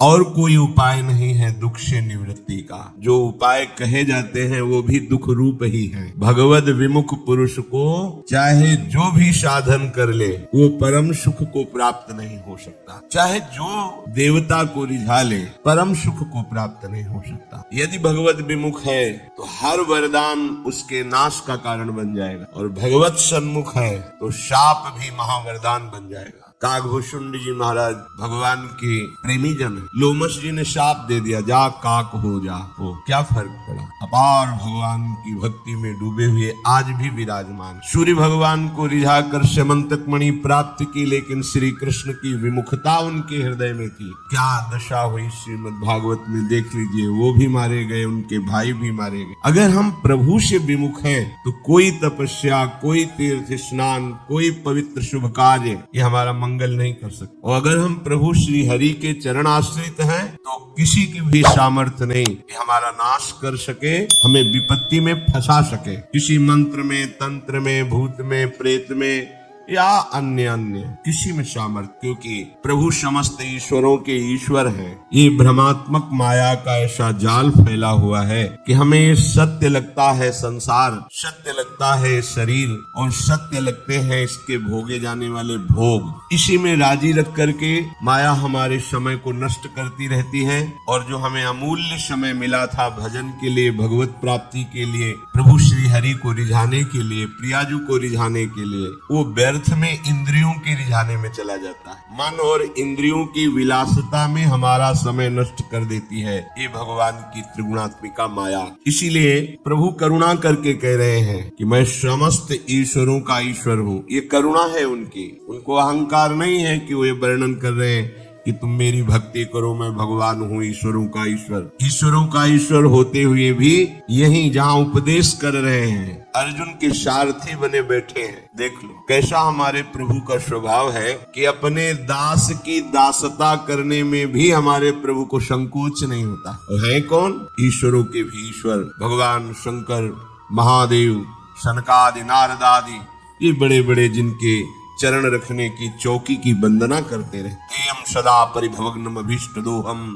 और कोई उपाय नहीं है दुख से निवृत्ति का। जो उपाय कहे जाते हैं वो भी दुख रूप ही है। भगवद विमुख पुरुष को चाहे जो भी साधन कर ले वो परम सुख को प्राप्त नहीं हो सकता। चाहे जो देवता को रिझा ले परम सुख को प्राप्त नहीं हो सकता। यदि भगवत विमुख है तो हर वरदान उसके नाश का कारण बन जाएगा, और भगवत सन्मुख है तो शाप भी महावरदान बन जाएगा। काकभूषुंड जी महाराज भगवान के प्रेमी जन, लोमस जी ने शाप दे दिया, जा काक हो जा। हो क्या फर्क पड़ा? अपार भगवान की भक्ति में डूबे हुए आज भी विराजमान। सूर्य भगवान को रिझा कर समंतक मणि प्राप्त की, लेकिन श्री कृष्ण की विमुखता उनके हृदय में थी। क्या दशा हुई श्रीमद् भागवत में देख लीजिए। वो भी मारे गए, उनके भाई भी मारे गए। अगर हम प्रभु से विमुख हैं तो कोई तपस्या, कोई तीर्थ स्नान, कोई पवित्र शुभ कार्य ये हमारा मंगल नहीं कर सकते। और अगर हम प्रभु श्री हरि के चरण आश्रित हैं तो किसी की भी सामर्थ्य नहीं कि हमारा नाश कर सके, हमें विपत्ति में फंसा सके। किसी मंत्र में, तंत्र में, भूत में, प्रेत में या अन्य किसी में सामर्थ्य, क्योंकि प्रभु समस्त ईश्वरों के ईश्वर हैं। ये भ्रमात्मक माया का ऐसा जाल फैला हुआ है कि हमें सत्य लगता है संसार, सत्य लगता है शरीर, और सत्य लगते हैं इसके भोगे जाने वाले भोग। इसी में राजी रख करके माया हमारे समय को नष्ट करती रहती है, और जो हमें अमूल्य समय मिला था भजन के लिए, भगवत प्राप्ति के लिए, प्रभु श्री हरि को रिझाने के लिए, प्रियाजू को रिझाने के लिए, वो व्यर्थ में इंद्रियों के रिझाने में चला जाता है। मन और इंद्रियों की विलासिता में हमारा समय नष्ट कर देती है ये भगवान की त्रिगुणात्मिका माया। इसीलिए प्रभु करुणा करके कह रहे हैं कि मैं समस्त ईश्वरों का ईश्वर हूँ। ये करुणा है उनकी, उनको अहंकार नहीं है कि वो ये वर्णन कर रहे हैं कि तुम मेरी भक्ति करो, मैं भगवान हूँ, ईश्वरों का ईश्वर। ईश्वरों का ईश्वर होते हुए भी यही जहाँ उपदेश कर रहे हैं, अर्जुन के सारथी बने बैठे हैं। देख लो कैसा हमारे प्रभु का स्वभाव है कि अपने दास की दासता करने में भी हमारे प्रभु को संकोच नहीं होता। और है कौन? ईश्वरों के भी ईश्वर भगवान शंकर, महादेव, सनकादि, नारदादि, ये बड़े बड़े जिनके चरण रखने की, चौकी की वंदना करते रहे। एयं सदा परिभवग्नम अभीष्टदोहम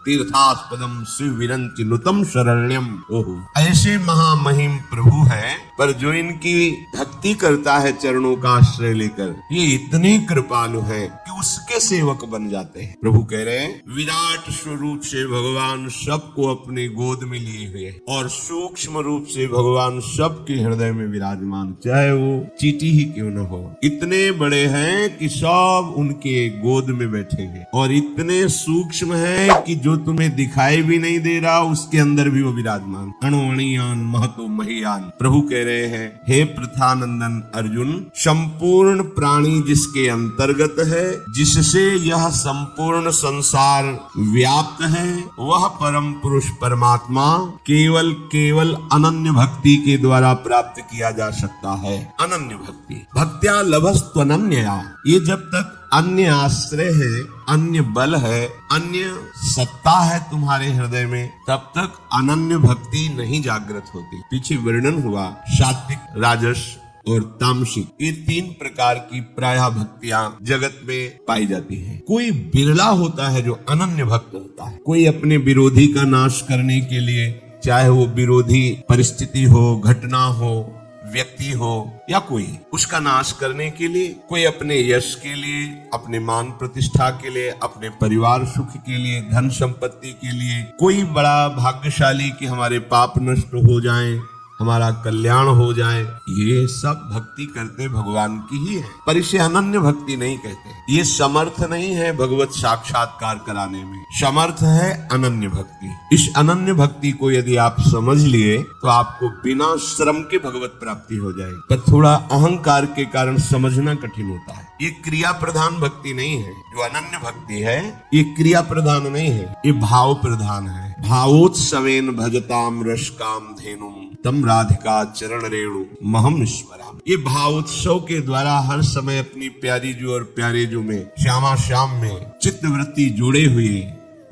तीर्थास्पदम शिवविरंचि नुतम शरण्यम। ओहो, ऐसे महामहिम प्रभु हैं, पर जो इनकी भक्ति करता है चरणों का आश्रय लेकर, ये इतने कृपालु हैं कि उसके सेवक बन जाते हैं। प्रभु कह रहे हैं विराट स्वरूप से भगवान सबको अपने गोद में लिए हुए, और सूक्ष्म रूप से भगवान सबके हृदय में विराजमान, चाहे वो चींटी ही क्यों न हो। इतने बड़े हैं कि सब उनके गोद में बैठे हैं, और इतने सूक्ष्म हैं कि जो तुम्हें दिखाई भी नहीं दे रहा उसके अंदर भी वो विराजमान। अणुअणियान महतो महियान। प्रभु कह रहे हैं हे प्रथानंदन अर्जुन, संपूर्ण प्राणी जिसके अंतर्गत है, जिससे यह संपूर्ण संसार व्याप्त है, वह परम पुरुष परमात्मा केवल अनन्य भक्ति के द्वारा प्राप्त किया जा सकता है। अनन्य भक्ति, भक्त्या लभस्त्वनन्यया। ये जब तक अन्य आश्रय है, अन्य बल है, अन्य सत्ता है तुम्हारे हृदय में, तब तक अनन्य भक्ति नहीं जागृत होती। पीछे वर्णन हुआ सात्विक, राजस और तामसिक, ये तीन प्रकार की प्रायः भक्तियां जगत में पाई जाती हैं। कोई बिरला होता है जो अनन्य भक्त होता है। कोई अपने विरोधी का नाश करने के लिए, चाहे वो विरोधी परिस्थिति हो, घटना हो, व्यक्ति हो या कोई, उसका नाश करने के लिए, कोई अपने यश के लिए, अपने मान प्रतिष्ठा के लिए, अपने परिवार सुख के लिए, धन संपत्ति के लिए, कोई बड़ा भाग्यशाली कि हमारे पाप नष्ट हो जाएं, हमारा कल्याण हो जाए, ये सब भक्ति करते भगवान की ही है, पर इसे अनन्य भक्ति नहीं कहते। ये समर्थ नहीं है भगवत साक्षात्कार कराने में, समर्थ है अनन्य भक्ति। इस अनन्य भक्ति को यदि आप समझ लिए तो आपको बिना श्रम के भगवत प्राप्ति हो जाएगी, पर थोड़ा अहंकार के कारण समझना कठिन होता है। ये क्रिया प्रधान भक्ति नहीं है। जो अनन्य भक्ति है ये क्रिया प्रधान नहीं है, ये भाव प्रधान है। भावोत्सवेन भजताम रसकाम धेनुम तम राधिका चरण रेणु महम स्मराम। ये भावोत्सव के द्वारा हर समय अपनी प्यारी जो और प्यारे जो में, श्यामा श्याम में चित्तवृत्ति जोड़े हुए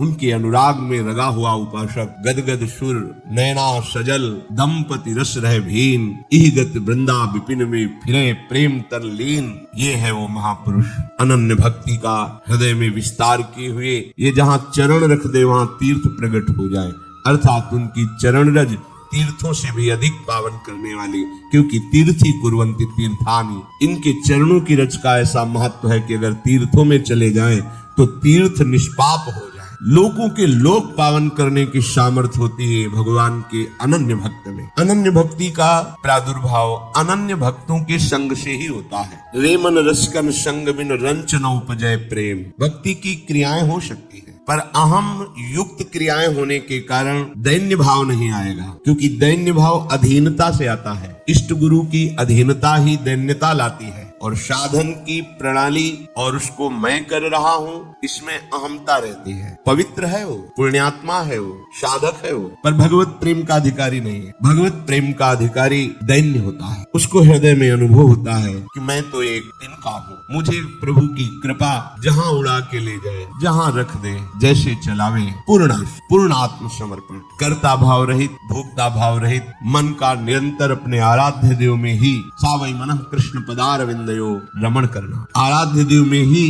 उनके अनुराग में रगा हुआ उपासक गदगद सुर नैना सजल दंपति रस रह भीन इहगत वृंदा विपिन में फिरे प्रेम तर लीन। ये है वो महापुरुष अनन्य भक्ति का हृदय में विस्तार किए हुए। ये जहाँ चरण रख दे वहाँ तीर्थ प्रकट हो जाए, अर्थात उनकी चरण रज तीर्थों से भी अधिक पावन करने वाली, क्योंकि तीर्थी कुर्वन्ति तीर्थानि। इनके चरणों की रज का ऐसा महत्व है कि अगर तीर्थों में चले जाएं तो तीर्थ निष्पाप हो जाए। लोगों के लोक पावन करने की सामर्थ्य होती है भगवान के अनन्य भक्त में। अनन्य भक्ति का प्रादुर्भाव अनन्य भक्तों के संग से ही होता है। रेमन रसकन संग बिन रंच न उपजय प्रेम। भक्ति की क्रियाएं हो सकती है पर अहम युक्त क्रियाएं होने के कारण दैन्य भाव नहीं आएगा, क्योंकि दैन्य भाव अधीनता से आता है। इष्ट गुरु की अधीनता ही दैन्यता लाती है, और साधन की प्रणाली और उसको मैं कर रहा हूँ इसमें अहमता रहती है। पवित्र है वो, पुण्यात्मा है वो, साधक है वो, पर भगवत प्रेम का अधिकारी नहीं है। भगवत प्रेम का अधिकारी दैन्य होता है। उसको हृदय में अनुभव होता है कि मैं तो एक तिनका हूँ, मुझे प्रभु की कृपा जहाँ उड़ा के ले जाए, जहाँ रख दे, जैसे चलावे, पूर्ण आत्म समर्पण, कर्ता भाव रहित, भोक्ता भाव रहित, मन का निरंतर अपने आराध्य देव में ही सावई मनः कृष्ण पदारविंद रमण करना, आराध्य देव में ही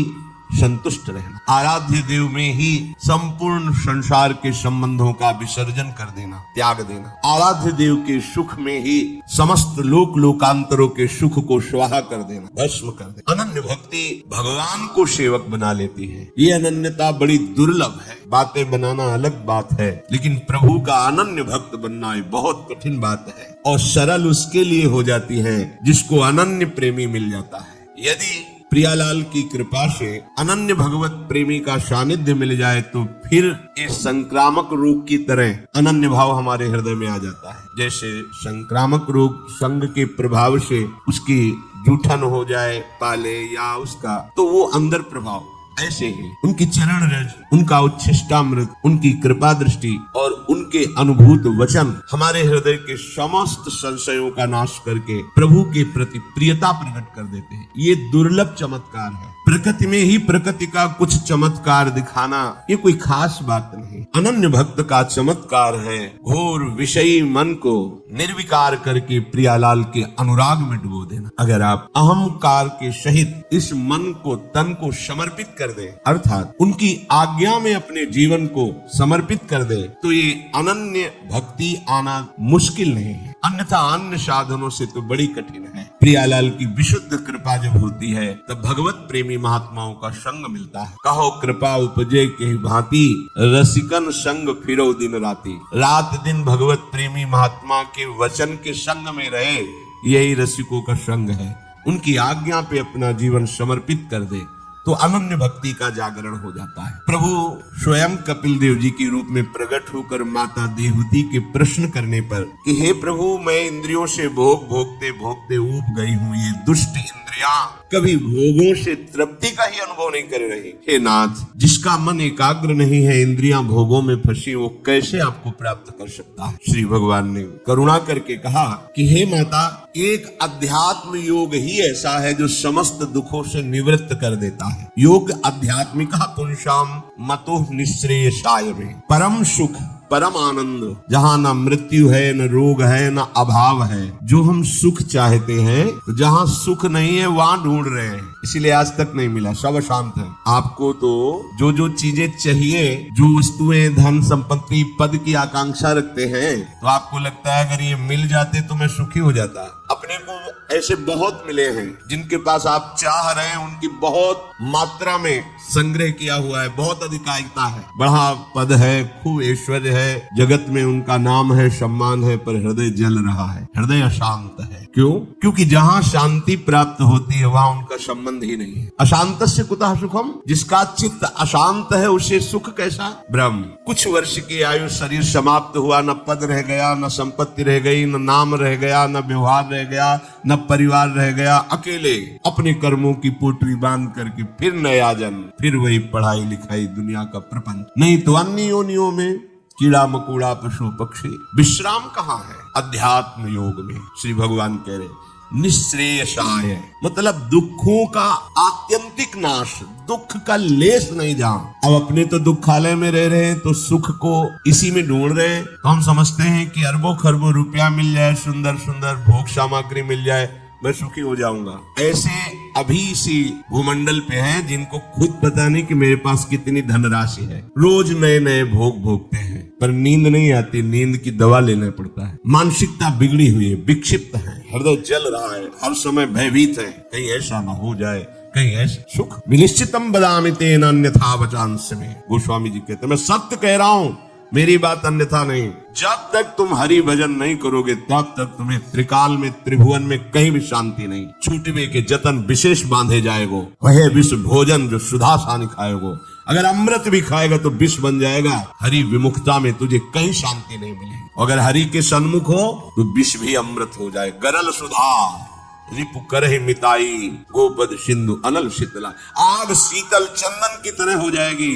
संतुष्ट रहना, आराध्य देव में ही संपूर्ण संसार के संबंधों का विसर्जन कर देना, त्याग देना, आराध्य देव के सुख में ही समस्त लोक लोकांतरों के सुख को स्वाहा कर देना, भस्म कर देना। अनन्य भक्ति भगवान को सेवक बना लेती है। ये अनन्यता बड़ी दुर्लभ है। बातें बनाना अलग बात है, लेकिन प्रभु का अनन्य भक्त बनना बहुत कठिन बात है, और सरल उसके लिए हो जाती है जिसको अनन्य प्रेमी मिल जाता है। यदि प्रियालाल की कृपा से अनन्य भगवत प्रेमी का सानिध्य मिल जाए तो फिर इस संक्रामक रोग की तरह अनन्य भाव हमारे हृदय में आ जाता है। जैसे संक्रामक रोग संग के प्रभाव से उसकी जूठन हो जाए पाले या उसका, तो वो अंदर प्रभाव ऐसे ही उनकी चरण रज, उनका उच्छिष्टामृत, उनकी कृपा दृष्टि और उनके अनुभूत वचन हमारे हृदय के समस्त संशयों का नाश करके प्रभु के प्रति प्रियता प्रकट कर देते हैं। ये दुर्लभ चमत्कार है। प्रकृति में ही प्रकृति का कुछ चमत्कार दिखाना ये कोई खास बात नहीं। अनन्य भक्त का चमत्कार है घोर विषयी मन को निर्विकार करके प्रियालाल के अनुराग में डुबो देना। अगर आप अहंकार के सहित इस मन को, तन को समर्पित कर दे, अर्थात उनकी आज्ञा में अपने जीवन को समर्पित कर दे, तो ये अनन्य भक्ति आना मुश्किल नहीं है। अन्यथा अन्य साधनों से तो बड़ी कठिन है। प्रियालाल की विशुद्ध कृपा जब होती है तब भगवत प्रेमी महात्माओं का संग मिलता है। कहो कृपा उपजे के भांति रसिकन संग फिरो दिन राती। रात दिन भगवत प्रेमी महात्मा के वचन के संग में रहे, यही रसिकों का संग है। उनकी आज्ञा पे अपना जीवन समर्पित कर दे तो अनन्य भक्ति का जागरण हो जाता है। प्रभु स्वयं कपिल देव जी के रूप में प्रकट होकर माता देवहूति के प्रश्न करने पर कि हे प्रभु, मैं इंद्रियों से भोग भोगते भोगते ऊब गई हूँ। ये दुष्ट इंद्रियां कभी भोगों से तृप्ति का ही अनुभव नहीं कर रही। हे नाथ, जिसका मन एकाग्र नहीं है, इंद्रियां भोगों में फंसी, वो कैसे आपको प्राप्त कर सकता है? श्री भगवान ने करुणा करके कहा कि हे माता, एक अध्यात्म योग ही ऐसा है जो समस्त दुखों से निवृत्त कर देता है। योग आध्यात्मिका पुंसाम मतो निःश्रेयसाय में, परम सुख, परम आनंद, जहाँ न मृत्यु है, न रोग है, न अभाव है। जो हम सुख चाहते हैं, तो जहाँ सुख नहीं है वहाँ ढूंढ रहे हैं, इसीलिए आज तक नहीं मिला, सब अशांत है। आपको तो जो जो चीजें चाहिए, जो वस्तुएं, धन संपत्ति, पद की आकांक्षा रखते हैं, तो आपको लगता है अगर ये मिल जाते तो मैं सुखी हो जाता। अपने को ऐसे बहुत मिले हैं जिनके पास आप चाह रहे हैं, उनकी बहुत मात्रा में संग्रह किया हुआ है, बहुत अधिकारिता है, बड़ा पद है, खूब ऐश्वर्य है, जगत में उनका नाम है, सम्मान है, पर हृदय जल रहा है, हृदय अशांत है। क्यों? क्योंकि जहाँ शांति प्राप्त होती है वहाँ उनका संबंध ही नहीं है। अशांत से कुतः सुखम, जिसका चित्त अशांत है उसे सुख कैसा? ब्रह्म। कुछ वर्ष की आयु, शरीर समाप्त हुआ, न पद रह गया, न संपत्ति रह गई, न नाम रह गया, न व्यवहार रह गया, न परिवार रह गया, अकेले अपने कर्मों की पोटली बांध करके फिर नया जन्म, फिर वही पढ़ाई लिखाई, दुनिया का प्रपंच। नहीं तो अन्य योनियों में कीड़ा मकोड़ा, पशु पक्षी। विश्राम कहाँ है? अध्यात्म योग में। श्री भगवान कह रहे निःश्रेयसाय, मतलब दुखों का आत्यंतिक नाश, दुख का लेस नहीं जहां। अब अपने तो दुखालय में रह रहे हैं तो सुख को इसी में ढूंढ रहे हैं। तो हम समझते हैं कि अरबों खरबों रुपया मिल जाए, सुंदर सुंदर भोग सामग्री मिल जाए, मैं सुखी हो जाऊंगा। ऐसे अभी इसी भूमंडल पे हैं जिनको खुद पता नहीं कि मेरे पास कितनी धनराशि है। रोज नए नए भोग भोगते हैं पर नींद नहीं आती, नींद की दवा लेना पड़ता है। मानसिकता बिगड़ी हुई है, विक्षिप्त है, हृदय जल रहा है, हर समय भयभीत है, कहीं ऐसा ना हो जाए, कहीं ऐसा। सुख विनिश्चितम बदामि तेन अन्यथा वचांसि में, गोस्वामी जी कहते मैं सत्य कह रहा हूं, मेरी बात अन्यथा नहीं। जब तक तुम हरि भजन नहीं करोगे तब तक तुम्हें त्रिकाल में त्रिभुवन में कहीं भी शांति नहीं। छूटवे के जतन विशेष बांधे जाएगो, वह विष भोजन जो सुधा सानी खाएगो। अगर अमृत भी खाएगा तो विष बन जाएगा। हरि विमुखता में तुझे कहीं शांति नहीं मिलेगी। अगर हरि के सन्मुख हो तो विष भी अमृत हो जाए। गरल सुधा रिपु करहि मिताई, गोपद सिंधु अनल शीतला, आग शीतल चंदन की तरह हो जाएगी।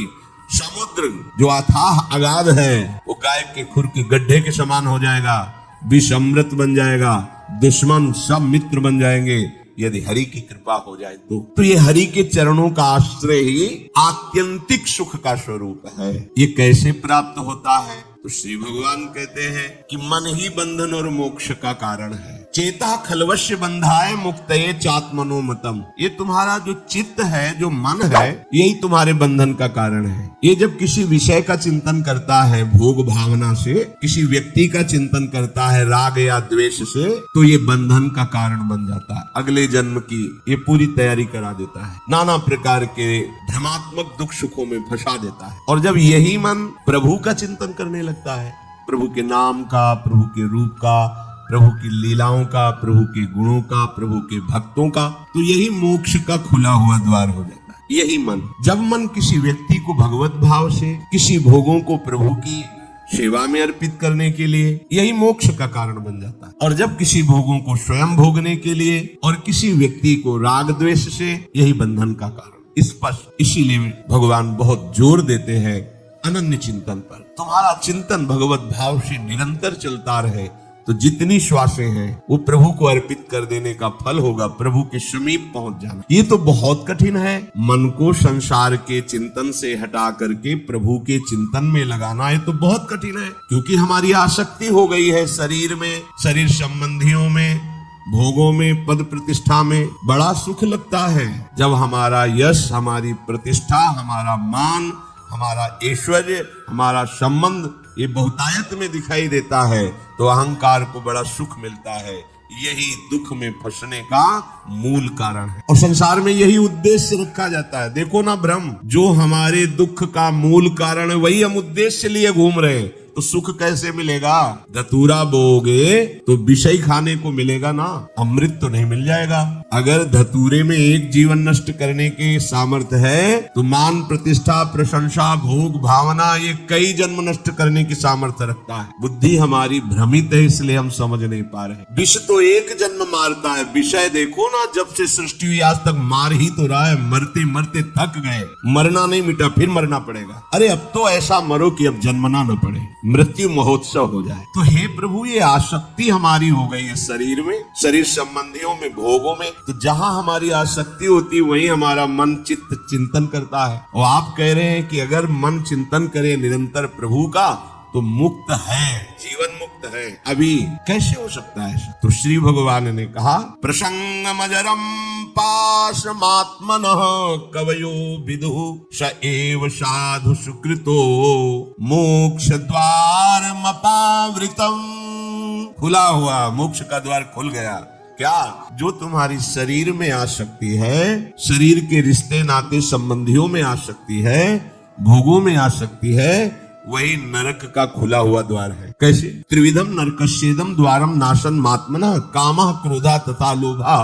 समुद्र जो अथाह अगाध है वो गाय के खुर के गड्ढे के समान हो जाएगा। विष अमृत बन जाएगा, दुश्मन सब मित्र बन जाएंगे यदि हरि की कृपा हो जाए तो ये हरि के चरणों का आश्रय ही आत्यंतिक सुख का स्वरूप है। ये कैसे प्राप्त होता है? तो श्री भगवान कहते हैं कि मन ही बंधन और मोक्ष का कारण है। चेता खलवश्य बंधाए मुक्तये चात्मनोमतम, ये तुम्हारा जो चित्त है, जो मन है, यही तुम्हारे बंधन का कारण है। ये जब किसी विषय का चिंतन करता है भोग भावना से, किसी व्यक्ति का चिंतन करता है राग या द्वेष से, तो ये बंधन का कारण बन जाता है। अगले जन्म की ये पूरी तैयारी करा देता है, नाना प्रकार के भ्रमात्मक दुख सुखों में फंसा देता है। और जब यही मन प्रभु का चिंतन करने लगता है, प्रभु के नाम का, प्रभु के रूप का, प्रभु की लीलाओं का, प्रभु के गुणों का, प्रभु के भक्तों का, तो यही मोक्ष का खुला हुआ द्वार हो जाता है। यही मन, जब मन किसी व्यक्ति को भगवत भाव से, किसी भोगों को प्रभु की सेवा में अर्पित करने के लिए, यही मोक्ष का कारण बन जाता है। और जब किसी भोगों को स्वयं भोगने के लिए और किसी व्यक्ति को राग द्वेष से, यही बंधन का कारण स्पष्ट। इसीलिए भगवान बहुत जोर देते हैं अनन्य चिंतन पर। तुम्हारा चिंतन भगवत भाव से निरंतर चलता रहे तो जितनी श्वासें हैं वो प्रभु को अर्पित कर देने का फल होगा, प्रभु के समीप पहुंच जाना। ये तो बहुत कठिन है, मन को संसार के चिंतन से हटा करके प्रभु के चिंतन में लगाना, ये तो बहुत कठिन है। क्योंकि हमारी आसक्ति हो गई है शरीर में, शरीर संबंधियों में, भोगों में, पद प्रतिष्ठा में। बड़ा सुख लगता है जब हमारा यश, हमारी प्रतिष्ठा, हमारा मान, हमारा ऐश्वर्य, हमारा संबंध ये बहुतायत में दिखाई देता है तो अहंकार को बड़ा सुख मिलता है। यही दुख में फंसने का मूल कारण है और संसार में यही उद्देश्य रखा जाता है। देखो ना भ्रम, जो हमारे दुख का मूल कारण है वही हम उद्देश्य लिए घूम रहे हैं। तो सुख कैसे मिलेगा? धतूरा बोगे तो विषय खाने को मिलेगा ना, अमृत तो नहीं मिल जाएगा। अगर धतूरे में एक जीवन नष्ट करने के सामर्थ्य है तो मान, प्रतिष्ठा, प्रशंसा, भोग, भावना ये कई जन्म नष्ट करने की सामर्थ्य रखता है। बुद्धि हमारी भ्रमित है, इसलिए हम समझ नहीं पा रहे। विष तो एक जन्म मारता है, विषय देखो ना, जब से सृष्टि हुई आज तक मार ही तो रहा है। मरते मरते थक गए, मरना नहीं मिटा, फिर मरना पड़ेगा। अरे अब तो ऐसा मरो कि अब जन्मना न पड़े, मृत्यु महोत्सव हो जाए। तो हे प्रभु, ये आसक्ति हमारी हो गई है शरीर में, शरीर संबंधियों में, भोगों में। तो जहां हमारी आसक्ति होती वहीं हमारा मन चित्त चिंतन करता है। और आप कह रहे हैं कि अगर मन चिंतन करे निरंतर प्रभु का तो मुक्त है, जीवन मुक्त है। अभी कैसे हो सकता है ऐसा? तो श्री भगवान ने कहा, प्रसंगमजरम पाशमात्मनः कवयो विदुः स एव साधु सुकृतो मोक्ष द्वारमपावृतम्। खुला हुआ मोक्ष का द्वार खुल गया। क्या? जो तुम्हारी शरीर में आसक्ति है, शरीर के रिश्ते नाते संबंधियों में आसक्ति है, भोगों में आसक्ति है, वही नरक का खुला हुआ द्वार है। कैसे? त्रिविधम नरकस्येदम द्वारम नाशन मात्मनः कामः क्रोधा तथा लोभा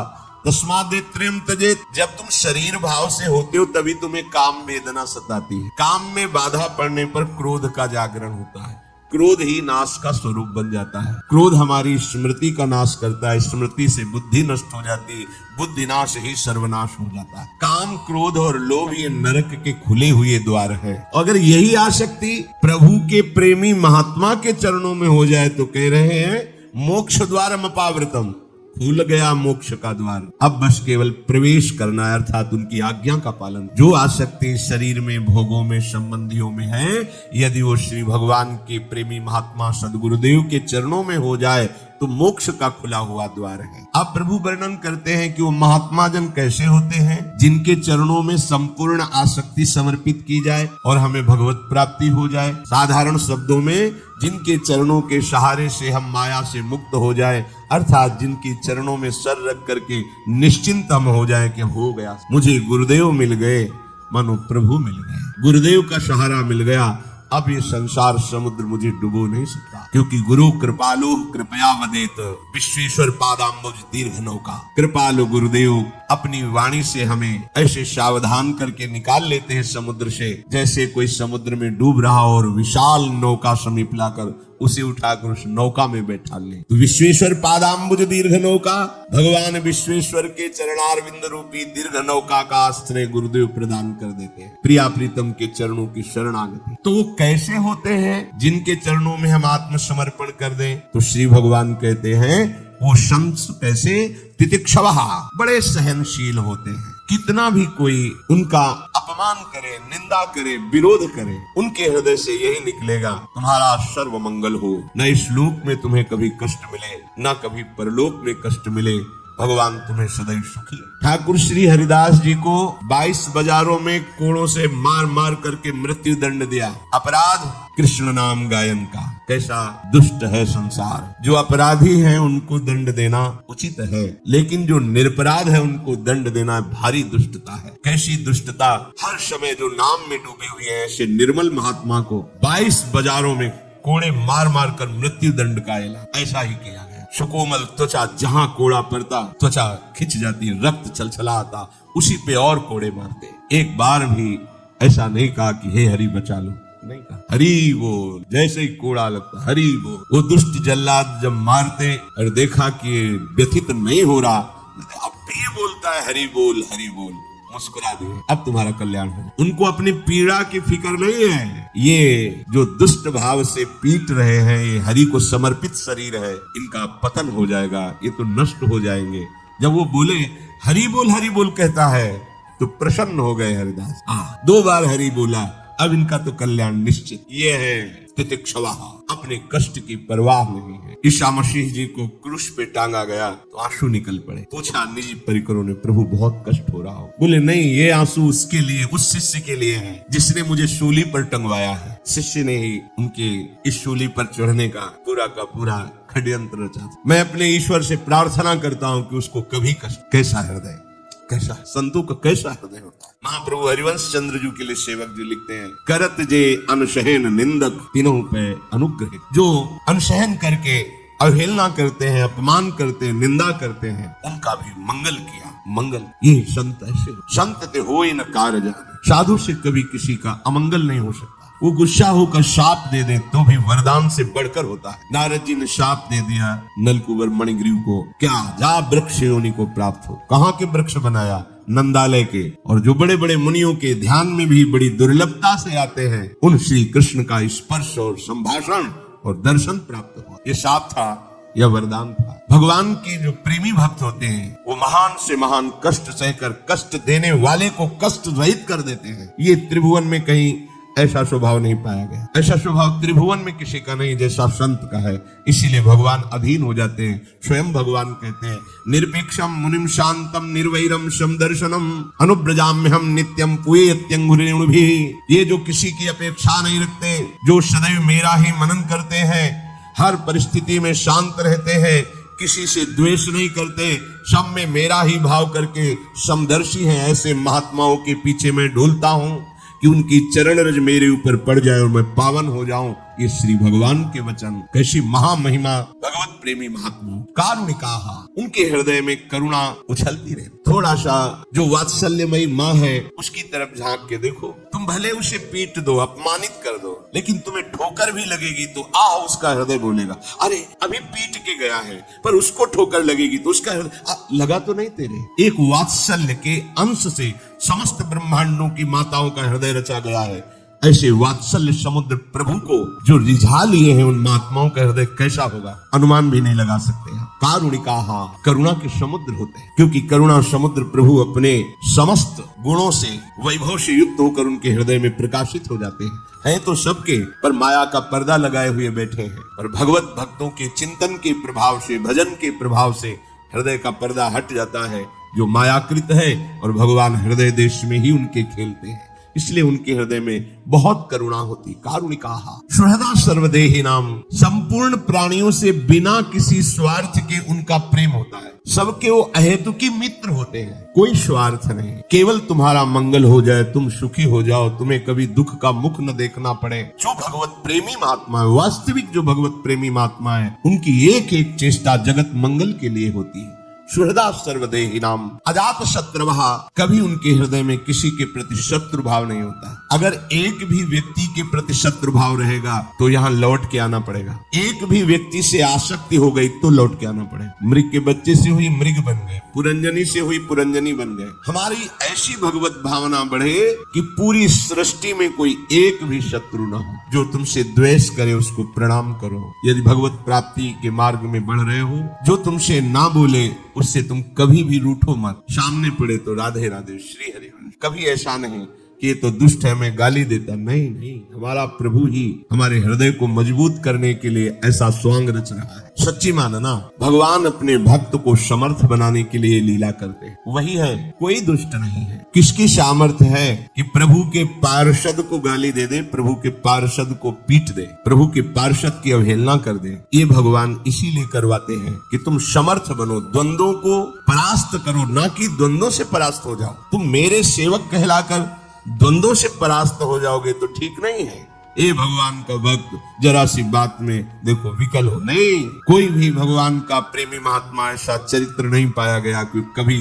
तस्मादेत्रयम् त्यजेत्। जब तुम शरीर भाव से होते हो तभी तुम्हें काम वेदना सताती है। काम में बाधा पड़ने पर क्रोध का जागरण होता है, क्रोध ही नाश का स्वरूप बन जाता है। क्रोध हमारी स्मृति का नाश करता है, स्मृति से बुद्धि नष्ट हो जाती है, बुद्धि नाश ही सर्वनाश हो जाता है। काम, क्रोध और लोभ ये नरक के खुले हुए द्वार है। अगर यही आसक्ति प्रभु के प्रेमी महात्मा के चरणों में हो जाए तो कह रहे हैं मोक्ष द्वारम अपावृतम, खुल गया मोक्ष का द्वार। अब बस केवल प्रवेश करना है, अर्थात उनकी आज्ञा का पालन। जो आसक्ति शरीर में, भोगों में, संबंधियों में है, यदि वो श्री भगवान के प्रेमी महात्मा सदगुरुदेव के चरणों में हो जाए तो मोक्ष का खुला हुआ द्वार है। अब प्रभु वर्णन करते हैं कि वो महात्मा जन कैसे होते हैं, जिनके चरणों में संपूर्ण आसक्ति समर्पित की जाए और हमें भगवत प्राप्ति हो जाए। साधारण शब्दों में, जिनके चरणों के सहारे से हम माया से मुक्त हो जाए, अर्थात जिनके चरणों में सर रख करके निश्चिंत हम हो जाए कि हो गया, मुझे गुरुदेव मिल गए, मानो प्रभु मिल गए, गुरुदेव का सहारा मिल गया, अब ये संसार समुद्र मुझे डुबो नहीं सकता, क्योंकि गुरु कृपालु कृपया वदेत विश्वेश्वर पादाम्बुज दीर्घ नौका। कृपालु गुरुदेव अपनी वाणी से हमें ऐसे सावधान करके निकाल लेते हैं समुद्र से, जैसे कोई समुद्र में डूब रहा और विशाल नौका समीप लाकर उसे उठाकर उस नौका में बैठा ले। तो विश्वेश्वर पादाम्बुज दीर्घ नौका, भगवान विश्वेश्वर के चरणारविंद रूपी दीर्घ नौका का आश्रय गुरुदेव प्रदान कर देते हैं। प्रिया प्रीतम के चरणों की शरणागति। तो वो कैसे होते हैं जिनके चरणों में हम आत्मसमर्पण कर दें? तो श्री भगवान कहते हैं वो संत कैसे, तितिक्षवः, बड़े सहनशील होते हैं। कितना भी कोई उनका अपमान करे, निंदा करे, विरोध करे, उनके हृदय से यही निकलेगा, तुम्हारा सर्व मंगल हो, न इस लोक में तुम्हें कभी कष्ट मिले, न कभी परलोक में कष्ट मिले, भगवान तुम्हें सदैव सुखी। ठाकुर श्री हरिदास जी को 22 बाजारों में कोड़ों से मार मार करके मृत्यु दंड दिया। अपराध कृष्ण नाम गायन का। कैसा दुष्ट है संसार। जो अपराधी हैं उनको दंड देना उचित है, लेकिन जो निरपराध है उनको दंड देना भारी दुष्टता है। कैसी दुष्टता। हर समय जो नाम में डूबे हुए हैं ऐसे निर्मल महात्मा को 22 बाजारों में कोड़े मार मार कर मृत्यु दंड का ऐलान ऐसा ही किया। सुकोमल त्वचा, जहां कोड़ा पड़ता त्वचा खिंच जाती, रक्त छलछला आता, उसी पे और कोड़े मारते। एक बार भी ऐसा नहीं कहा कि हे हरि बचा लो, नहीं कहा। हरि बोल, जैसे ही कोड़ा लगता हरि बोल। वो दुष्ट जल्लाद जब मारते और देखा कि व्यथित नहीं हो रहा, अब भी बोलता है हरि बोल हरि बोल, मुस्कुरा दिए, अब तुम्हारा कल्याण हो। उनको अपनी पीड़ा की फिक्र नहीं है। ये जो दुष्ट भाव से पीट रहे हैं, ये हरि को समर्पित शरीर है, इनका पतन हो जाएगा, ये तो नष्ट हो जाएंगे। जब वो बोले हरि बोल कहता है तो प्रसन्न हो गए हरिदास। 2 बार हरि बोला, अब इनका तो कल्याण निश्चित। ये है तितिक्षवः, अपने कष्ट की परवाह नहीं है। ईसा मसीह जी को क्रूस पे टांगा गया तो आंसू निकल पड़े। पूछा निजी परिकरों ने, प्रभु बहुत कष्ट हो रहा हो? बोले नहीं, ये आंसू उसके लिए, उस शिष्य के लिए है जिसने मुझे सूली पर टंगवाया है। शिष्य ने ही उनके इस सूली पर चढ़ने का पूरा षड्यंत्र रचा। मैं अपने ईश्वर से प्रार्थना करता हूँ कि उसको कभी कष्ट। कैसा हृदय, कैसा संतों का कैसा हृदय होता है। महाप्रभु हरिवंश चंद्र जी के लिए सेवक जी लिखते हैं, करत जे अनसहन निंदक तीनों पे अनुग्रह। जो अनसहन करके अवहेलना करते हैं, अपमान करते हैं, निंदा करते हैं, उनका भी मंगल किया। मंगल, ये संत ऐसे। संत ते होए न कार्य जाने। साधु से कभी किसी का अमंगल नहीं हो सकता। वो गुस्सा होकर शाप दे दे तो भी वरदान से बढ़कर होता है। नारद जी ने शाप दे दिया नलकुबर मणिग्रीव को, क्या जा वृक्ष योनि को प्राप्त हो। कहाँ के वृक्ष बनाया? नंदालय के। और जो बड़े बड़े मुनियों के ध्यान में भी बड़ी दुर्लभता से आते हैं, उन श्री कृष्ण का स्पर्श और संभाषण और दर्शन प्राप्त हुआ। ये शाप था या वरदान था। भगवान के जो प्रेमी भक्त होते हैं वो महान से महान कष्ट सहकर कष्ट देने वाले को कष्ट रहित कर देते हैं। ये त्रिभुवन में कहीं ऐसा स्वभाव नहीं पाया गया। ऐसा स्वभाव त्रिभुवन में किसी का नहीं जैसा संत का है। इसीलिए भगवान अधीन हो जाते हैं। स्वयं भगवान कहते हैं, निरपेक्षम मुनिम शांतम निर्वैरम समदर्शनम अनुब्रजाम्यहम नित्यम पुयेत्यंगुरेणुभिः। ये जो किसी की अपेक्षा नहीं रखते, जो सदैव मेरा ही मनन करते हैं, हर परिस्थिति में शांत रहते हैं, किसी से द्वेष नहीं करते, सब में मेरा ही भाव करके समदर्शी हैं, ऐसे महात्माओं के पीछे मैं डोलता हूँ कि उनकी चरण रज मेरे ऊपर पड़ जाए और मैं पावन हो जाऊं। ये श्री भगवान के वचन। कैसी महामहिमा भगवत प्रेमी महात्मा कारुणिकाः, उनके हृदय में करुणा उछलती रहे। थोड़ा सा जो वात्सल्यमयी माँ है उसकी तरफ झांक के देखो। तुम भले उसे पीट दो, अपमानित कर दो, लेकिन तुम्हें ठोकर भी लगेगी तो उसका हृदय बोलेगा, अरे अभी पीट के गया है पर उसको ठोकर लगेगी तो उसका हृदय लगा तो नहीं तेरे। एक वात्सल्य के अंश से समस्त ब्रह्मांडों की माताओं का हृदय रचा गया है। ऐसे वात्सल्य समुद्र प्रभु को जो रिझा लिए हैं, उन महात्माओं का हृदय कैसा होगा, अनुमान भी नहीं लगा सकते हैं। कारुणिकाहा, करुणा के समुद्र होते हैं, क्योंकि करुणा समुद्र प्रभु अपने समस्त गुणों से, वैभव से युक्त होकर उनके हृदय में प्रकाशित हो जाते हैं तो सबके, पर माया का पर्दा लगाए हुए बैठे हैं। और भगवत भक्तों के चिंतन के प्रभाव से, भजन के प्रभाव से हृदय का पर्दा हट जाता है, जो मायाकृत है, और भगवान हृदय देश में ही उनके खेलते हैं। इसलिए उनके हृदय में बहुत करुणा होती। कारुणिकाहा सुहृदा सर्वदेही नाम, संपूर्ण प्राणियों से बिना किसी स्वार्थ के उनका प्रेम होता है। सबके वो अहेतुकी मित्र होते हैं, कोई स्वार्थ नहीं, केवल तुम्हारा मंगल हो जाए, तुम सुखी हो जाओ, तुम्हें कभी दुख का मुख न देखना पड़े। जो भगवत प्रेमी महात्मा है, वास्तविक जो भगवत प्रेमी महात्मा है, उनकी एक एक चेष्टा जगत मंगल के लिए होती है। सुहृदा सर्वदेही नाम, अजात शत्रुवः, कभी उनके हृदय में किसी के प्रति शत्रु भाव नहीं होता। अगर एक भी व्यक्ति के प्रति शत्रु भाव रहेगा तो यहाँ लौट के आना पड़ेगा। एक भी व्यक्ति से आसक्ति हो गई तो लौट के आना पड़ेगा। मृग के बच्चे से हुई मृग बन गए, पुरंजनी से हुई पुरंजनी बन गए। हमारी ऐसी भगवत भावना बढ़े कि पूरी सृष्टि में कोई एक भी शत्रु न हो। जो तुमसे द्वेष करे उसको प्रणाम करो। यदि भगवत प्राप्ति के मार्ग में बढ़ रहे हो, जो तुमसे ना बोले उससे तुम कभी भी रूठो मत। सामने पड़े तो राधे राधे श्री हरि। कभी ऐसा नहीं कि ये तो दुष्ट है, मैं गाली देता, नहीं, हमारा प्रभु ही हमारे हृदय को मजबूत करने के लिए ऐसा स्वांग रच रहा है। सच्ची मानना, भगवान अपने भक्त को समर्थ बनाने के लिए लीला करते हैं, वही है, कोई दुष्ट नहीं है। किसकी सामर्थ्य है कि प्रभु के पार्षद को गाली दे दे, प्रभु के पार्षद को पीट दे, प्रभु के पार्षद की अवहेलना कर दे। ये भगवान इसीलिए करवाते हैं कि तुम समर्थ बनो, द्वंद्वों को परास्त करो, ना कि द्वंद्वों से परास्त हो जाओ। तुम मेरे सेवक कहलाकर द्वंद्वों से परास्त हो जाओगे तो ठीक नहीं है। ये भगवान का भक्त जरा सी बात में देखो विकल हो, नहीं, कोई भी भगवान का प्रेमी महात्मा ऐसा चरित्र नहीं पाया गया कि कभी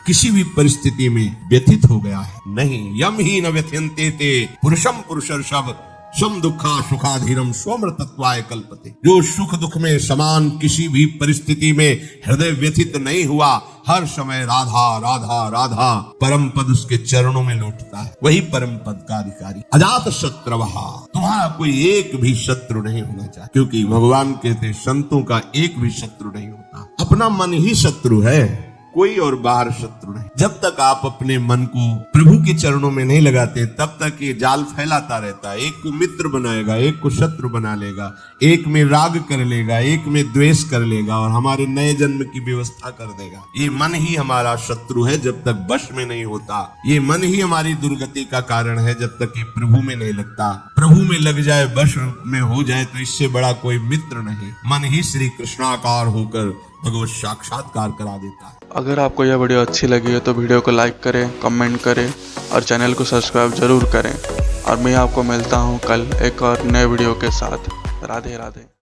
किसी भी परिस्थिति में व्यथित हो गया है। नहीं, यम ही न व्यथ्यन्ते ते पुरुषम पुरुषर्षभ सम दुखा सुखाधीरम स्वमृतत्वाय कल्पते। जो सुख दुख में समान किसी भी परिस्थिति में हृदय व्यथित नहीं हुआ, हर समय राधा राधा राधा परम पद उसके चरणों में लौटता है, वही परम पद का अधिकारी। अजात शत्रुवः, तुम्हारा कोई एक भी शत्रु नहीं होना चाहिए, क्योंकि भगवान कहते संतों का एक भी शत्रु नहीं होता। अपना मन ही शत्रु है, कोई और बाहर शत्रु नहीं। जब तक आप अपने मन को प्रभु के चरणों में नहीं लगाते, तब तक ये जाल फैलाता रहता है। एक को मित्र बनाएगा, एक को शत्रु बना लेगा, एक में राग कर लेगा, एक में द्वेष कर लेगा, और हमारे नए जन्म की व्यवस्था कर देगा। ये मन ही हमारा शत्रु है जब तक वश में नहीं होता। ये मन ही हमारी दुर्गति का कारण है जब तक ये प्रभु में नहीं लगता। प्रभु में लग जाए, वश में हो जाए, तो इससे बड़ा कोई मित्र नहीं। मन ही श्री कृष्णाकार होकर भगवत साक्षात्कार करा देता है। अगर आपको यह वीडियो अच्छी लगी है तो वीडियो को लाइक करें, कमेंट करें और चैनल को सब्सक्राइब जरूर करें। और मैं आपको मिलता हूं कल एक और नए वीडियो के साथ। राधे राधे।